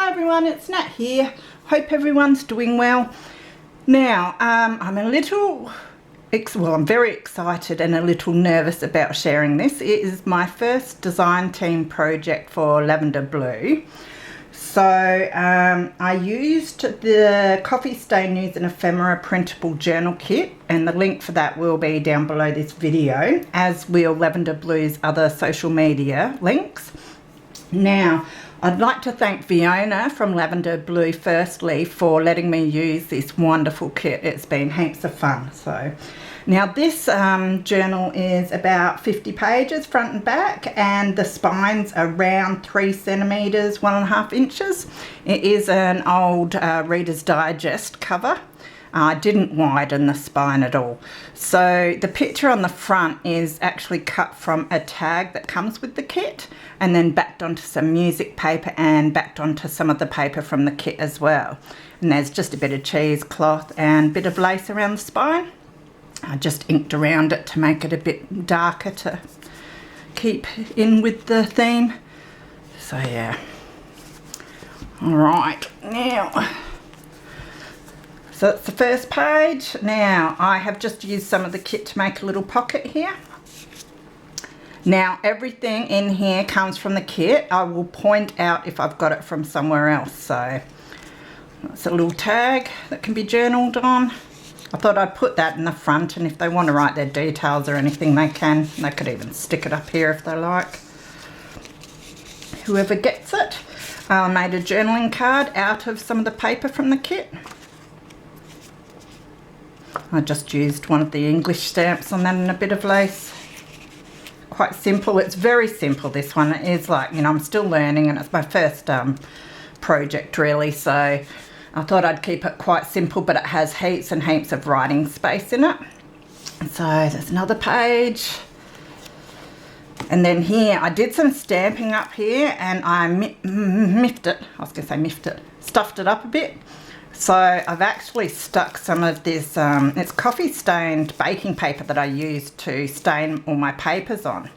everyone, it's Nat here. Hope everyone's doing well. Now, I'm very excited and a little nervous about sharing this. It is my first design team project for Lavender Blu. So I used the Coffee-stained News and Ephemera printable journal kit, and the link for that will be down below this video, as will Lavender Blu's other social media links. Now, I'd like to thank Fiona from Lavender Blu firstly for letting me use this wonderful kit. It's been heaps of fun. So now this journal is about 50 pages front and back, and the spine's around 3 centimeters, 1.5 inches. It is an old Reader's Digest cover. I didn't widen the spine at all. So the picture on the front is actually cut from a tag that comes with the kit, and then backed onto some music paper and backed onto some of the paper from the kit as well. And there's just a bit of cheesecloth and a bit of lace around the spine. I just inked around it to make it a bit darker to keep in with the theme. So yeah. All right, now. So that's the first page. Now I have just used some of the kit to make a little pocket here. Now everything in here comes from the kit. I will point out if I've got it from somewhere else. So that's a little tag that can be journaled on. I thought I'd put that in the front, and if they want to write their details or anything they can. They could even stick it up here if they like. Whoever gets it. I made a journaling card out of some of the paper from the kit. I just used one of the English stamps on that and a bit of lace. Quite simple. It's very simple, this one. It is like, you know, I'm still learning, and it's my first project really, so I thought I'd keep it quite simple, but it has heaps and heaps of writing space in it. So there's another page. And then here, I did some stamping up here, and I stuffed it up a bit. So I've actually stuck some of this, it's coffee-stained baking paper that I used to stain all my papers on.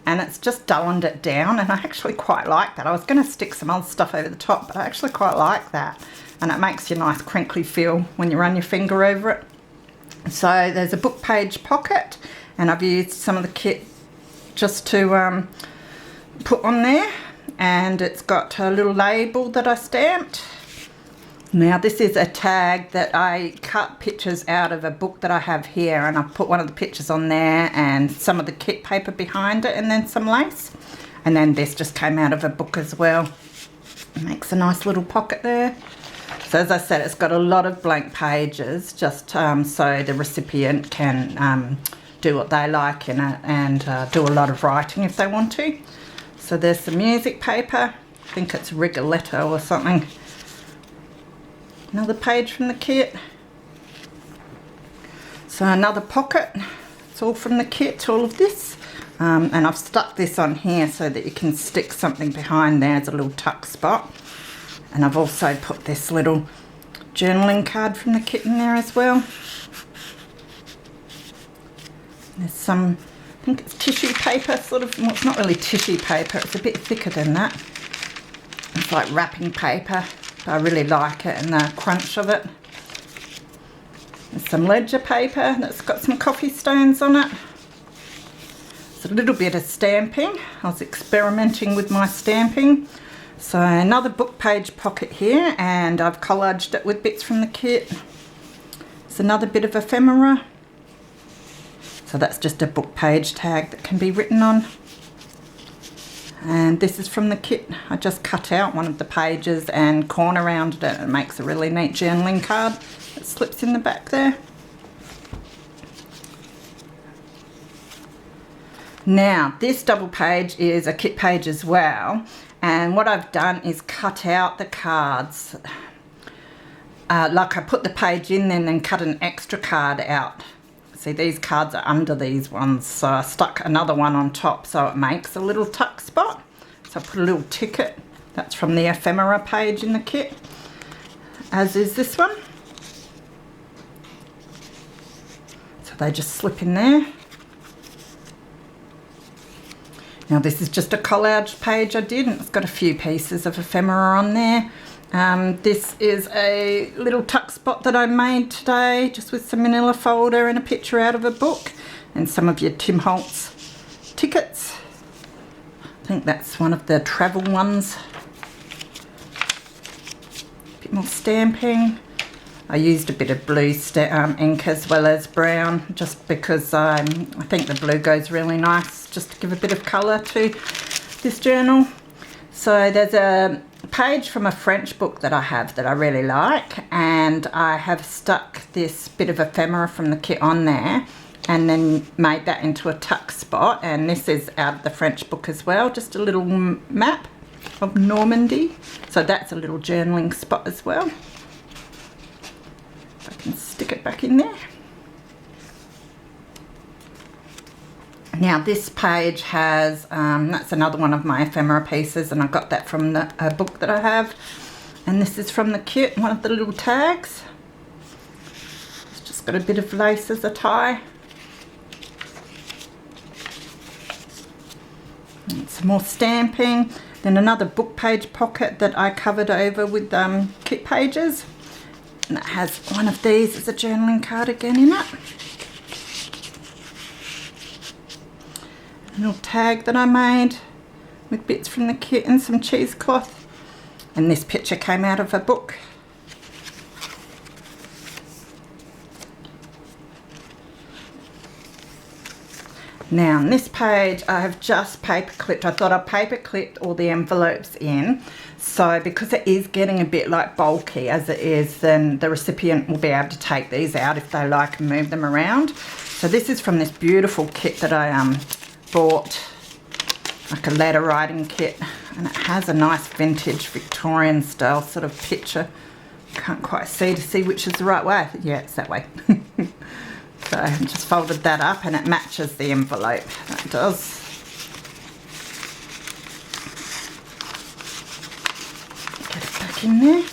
And it's just dulled it down, and I actually quite like that. I was going to stick some other stuff over the top, but I actually quite like that. And it makes you a nice crinkly feel when you run your finger over it. So there's a book page pocket, and I've used some of the kit just to put on there. And it's got a little label that I stamped. Now this is a tag that I cut pictures out of a book that I have here, and I put one of the pictures on there and some of the kit paper behind it, and then some lace. And then this just came out of a book as well. It makes a nice little pocket there. So as I said, it's got a lot of blank pages, just so the recipient can do what they like in it, and do a lot of writing if they want to. So there's some music paper. I think it's Rigoletto or something. Another page from the kit. So another pocket. It's all from the kit, all of this. And I've stuck this on here so that you can stick something behind there as a little tuck spot. And I've also put this little journaling card from the kit in there as well. There's some, I think it's tissue paper, sort of, well, it's not really tissue paper, it's a bit thicker than that. It's like wrapping paper. I really like it, and the crunch of it. There's some ledger paper that's got some coffee stones on it. It's a little bit of stamping. I was experimenting with my stamping. So another book page pocket here, and I've collaged it with bits from the kit. It's another bit of ephemera. So that's just a book page tag that can be written on. And this is from the kit. I just cut out one of the pages and corner rounded it, and it makes a really neat journaling card that slips in the back there. Now this double page is a kit page as well, and what I've done is cut out the cards. Like I put the page in and then cut an extra card out. See, these cards are under these ones, so I stuck another one on top so it makes a little tuck spot. So I put a little ticket. That's from the ephemera page in the kit, as is this one. So they just slip in there. Now this is just a collage page I did, and it's got a few pieces of ephemera on there. This is a little tuck spot that I made today, just with some manila folder and a picture out of a book, and some of your Tim Holtz tickets. I think that's one of the travel ones. A bit more stamping. I used a bit of blue ink as well as brown, just because I think the blue goes really nice, just to give a bit of colour to this journal. So there's a page from a French book that I have that I really like, and I have stuck this bit of ephemera from the kit on there and then made that into a tuck spot. And this is out of the French book as well, just a little map of Normandy. So that's a little journaling spot as well. If I can stick it back in there. Now this page has, that's another one of my ephemera pieces, and I got that from a book that I have. And this is from the kit, one of the little tags. It's just got a bit of lace as a tie. And some more stamping. Then another book page pocket that I covered over with kit pages. And it has one of these as a journaling card again in it. A little tag that I made with bits from the kit and some cheesecloth. And this picture came out of a book. Now on this page I have just paper clipped. I thought I'd paper clipped all the envelopes in. So because it is getting a bit like bulky as it is, then the recipient will be able to take these out if they like and move them around. So this is from this beautiful kit that I bought, like a letter writing kit, and it has a nice vintage Victorian style sort of picture. Can't quite see to see which is the right way. Yeah, it's that way. So I just folded that up and it matches the envelope. That does. Get it back in there.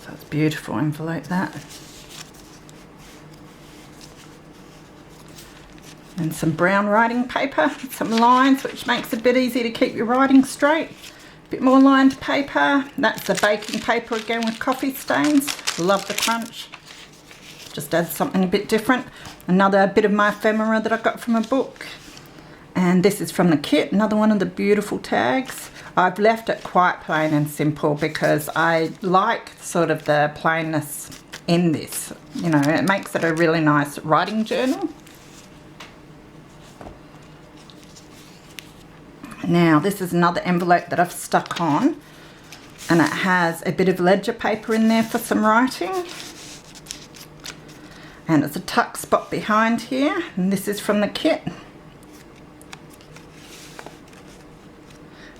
So it's a beautiful envelope, that. And some brown writing paper, some lines, which makes it a bit easier to keep your writing straight. A bit more lined paper. That's a baking paper again with coffee stains. Love the crunch. Just adds something a bit different. Another bit of my ephemera that I got from a book. And this is from the kit, another one of the beautiful tags. I've left it quite plain and simple because I like sort of the plainness in this. You know, it makes it a really nice writing journal. Now this is another envelope that I've stuck on, and it has a bit of ledger paper in there for some writing. And it's a tuck spot behind here, and this is from the kit. And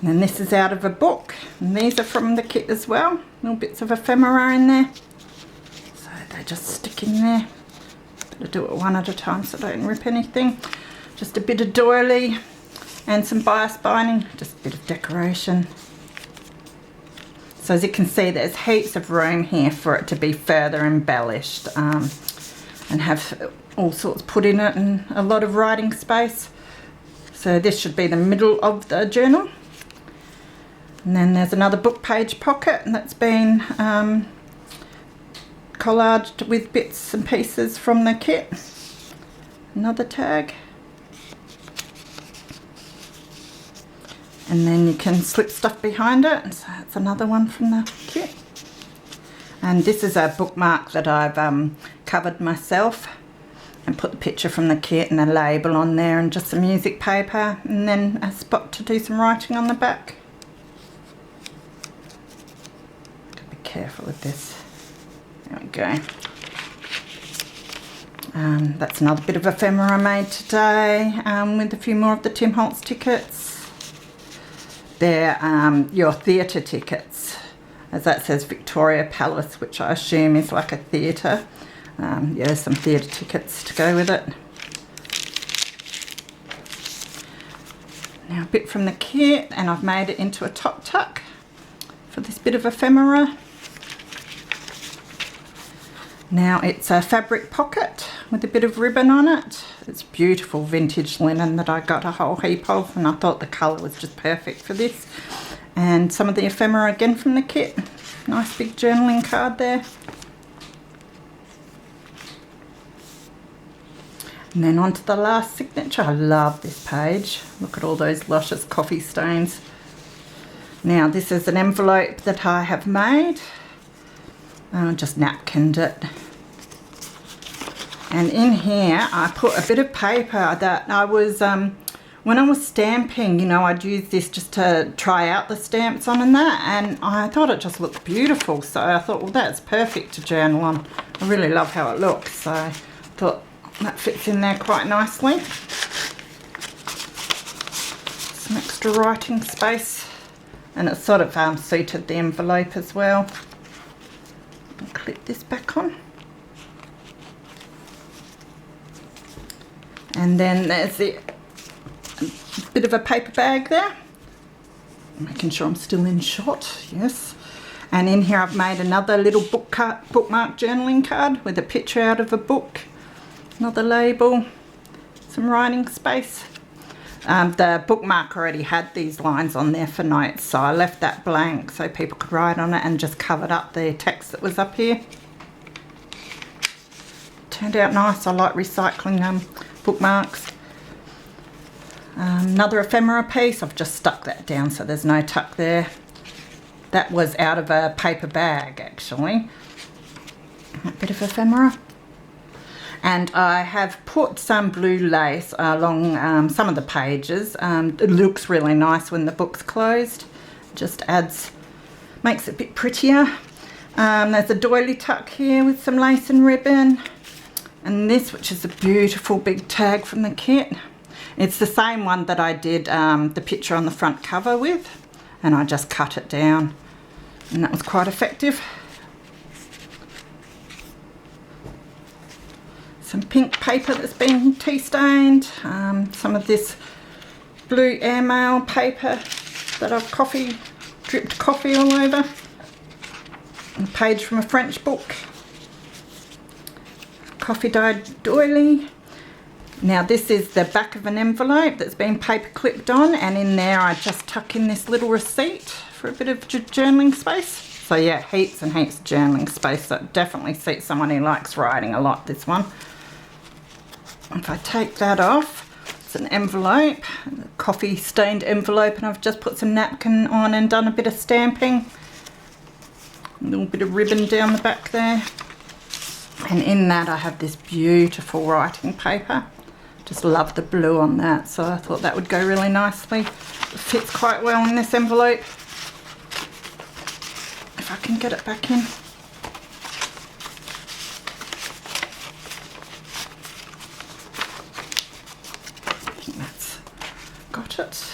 then this is out of a book, and these are from the kit as well. Little bits of ephemera in there. So they just stick in there. Better do it one at a time so I don't rip anything. Just a bit of doily and some bias binding, just a bit of decoration. So as you can see, there's heaps of room here for it to be further embellished. And have all sorts put in it and a lot of writing space. So this should be the middle of the journal. And then there's another book page pocket, and that's been collaged with bits and pieces from the kit. Another tag. And then you can slip stuff behind it. So that's another one from the kit. And this is a bookmark that I've covered myself and put the picture from the kit and a label on there and just some music paper, and then a spot to do some writing on the back. Gotta be careful with this. There we go. That's another bit of ephemera I made today with a few more of the Tim Holtz tickets. They're your theatre tickets. As that says Victoria Palace, which I assume is like a theatre. Yeah, some theatre tickets to go with it. Now a bit from the kit, and I've made it into a top tuck for this bit of ephemera. Now it's a fabric pocket with a bit of ribbon on it. It's beautiful vintage linen that I got a whole heap of, and I thought the colour was just perfect for this. And some of the ephemera again from the kit. Nice big journaling card there. And then on to the last signature. I love this page. Look at all those luscious coffee stains. Now this is an envelope that I have made. Just napkined it. And in here I put a bit of paper that I was, when I was stamping, you know, I'd use this just to try out the stamps on and that. And I thought it just looked beautiful. So I thought, well, that's perfect to journal on. I really love how it looks. So I thought, that fits in there quite nicely. Some extra writing space, and it sort of suited the envelope as well. I'll clip this back on. And then there's a bit of a paper bag there. Making sure I'm still in shot, yes. And in here I've made another little bookmark journaling card with a picture out of a book. Another label, some writing space. The bookmark already had these lines on there for notes, so I left that blank so people could write on it and just covered up the text that was up here. Turned out nice. I like recycling bookmarks. Another ephemera piece. I've just stuck that down so there's no tuck there. That was out of a paper bag actually. A bit of ephemera. And I have put some blue lace along some of the pages. It looks really nice when the book's closed. Just adds, makes it a bit prettier. There's a doily tuck here with some lace and ribbon. And this, which is a beautiful big tag from the kit. It's the same one that I did the picture on the front cover with. And I just cut it down. And that was quite effective. Some pink paper that's been tea stained, some of this blue airmail paper that I've dripped coffee all over, a page from a French book, coffee dyed doily. Now this is the back of an envelope that's been paper clipped on, and in there I just tuck in this little receipt for a bit of journaling space. So yeah, heaps and heaps of journaling space. That definitely suits someone who likes writing a lot, this one. If I take that off, it's an envelope, a coffee stained envelope, and I've just put some napkin on and done a bit of stamping. A little bit of ribbon down the back there. And in that I have this beautiful writing paper. Just love the blue on that, so I thought that would go really nicely. It fits quite well in this envelope. If I can get it back in. Got it.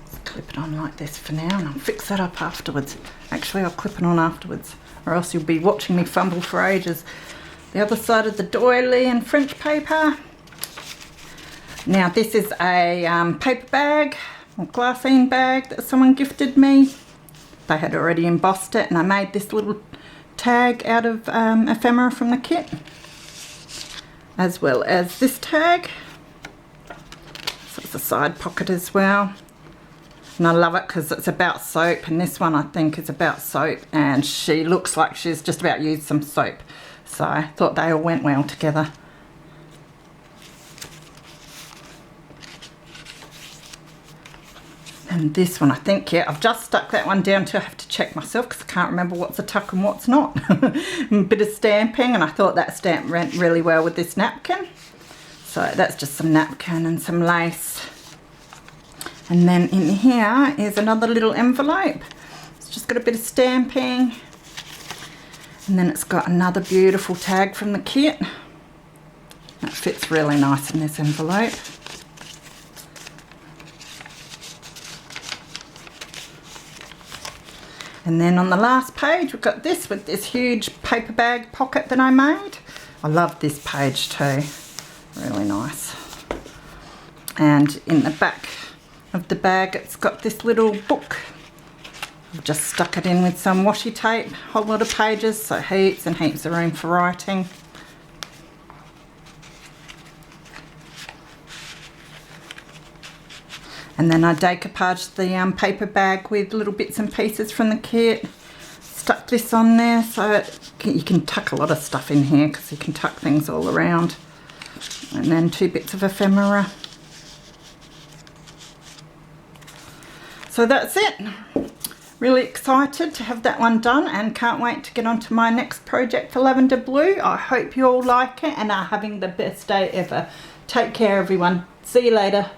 Let's clip it on like this for now, and I'll fix that up afterwards. Actually, I'll clip it on afterwards, or else you'll be watching me fumble for ages. The other side of the doily and French paper. Now this is a paper bag, or glassine bag that someone gifted me. They had already embossed it, and I made this little tag out of ephemera from the kit, as well as this tag. So it's a side pocket as well. And I love it because it's about soap, and this one I think is about soap, and she looks like she's just about used some soap. So I thought they all went well together. And this one I think, yeah, I've just stuck that one down too. I have to check myself because I can't remember what's a tuck and what's not. A bit of stamping, and I thought that stamp went really well with this napkin. So that's just some napkin and some lace. And then in here is another little envelope. It's just got a bit of stamping. And then it's got another beautiful tag from the kit. That fits really nice in this envelope. And then on the last page we've got this with this huge paper bag pocket that I made. I love this page too, really nice. And in the back of the bag it's got this little book, I've just stuck it in with some washi tape, whole lot of pages, so heaps and heaps of room for writing. And then I decoupaged the paper bag with little bits and pieces from the kit. Stuck this on there so you can tuck a lot of stuff in here because you can tuck things all around. And then 2 bits of ephemera. So that's it. Really excited to have that one done and can't wait to get on to my next project for Lavender Blu. I hope you all like it and are having the best day ever. Take care everyone. See you later.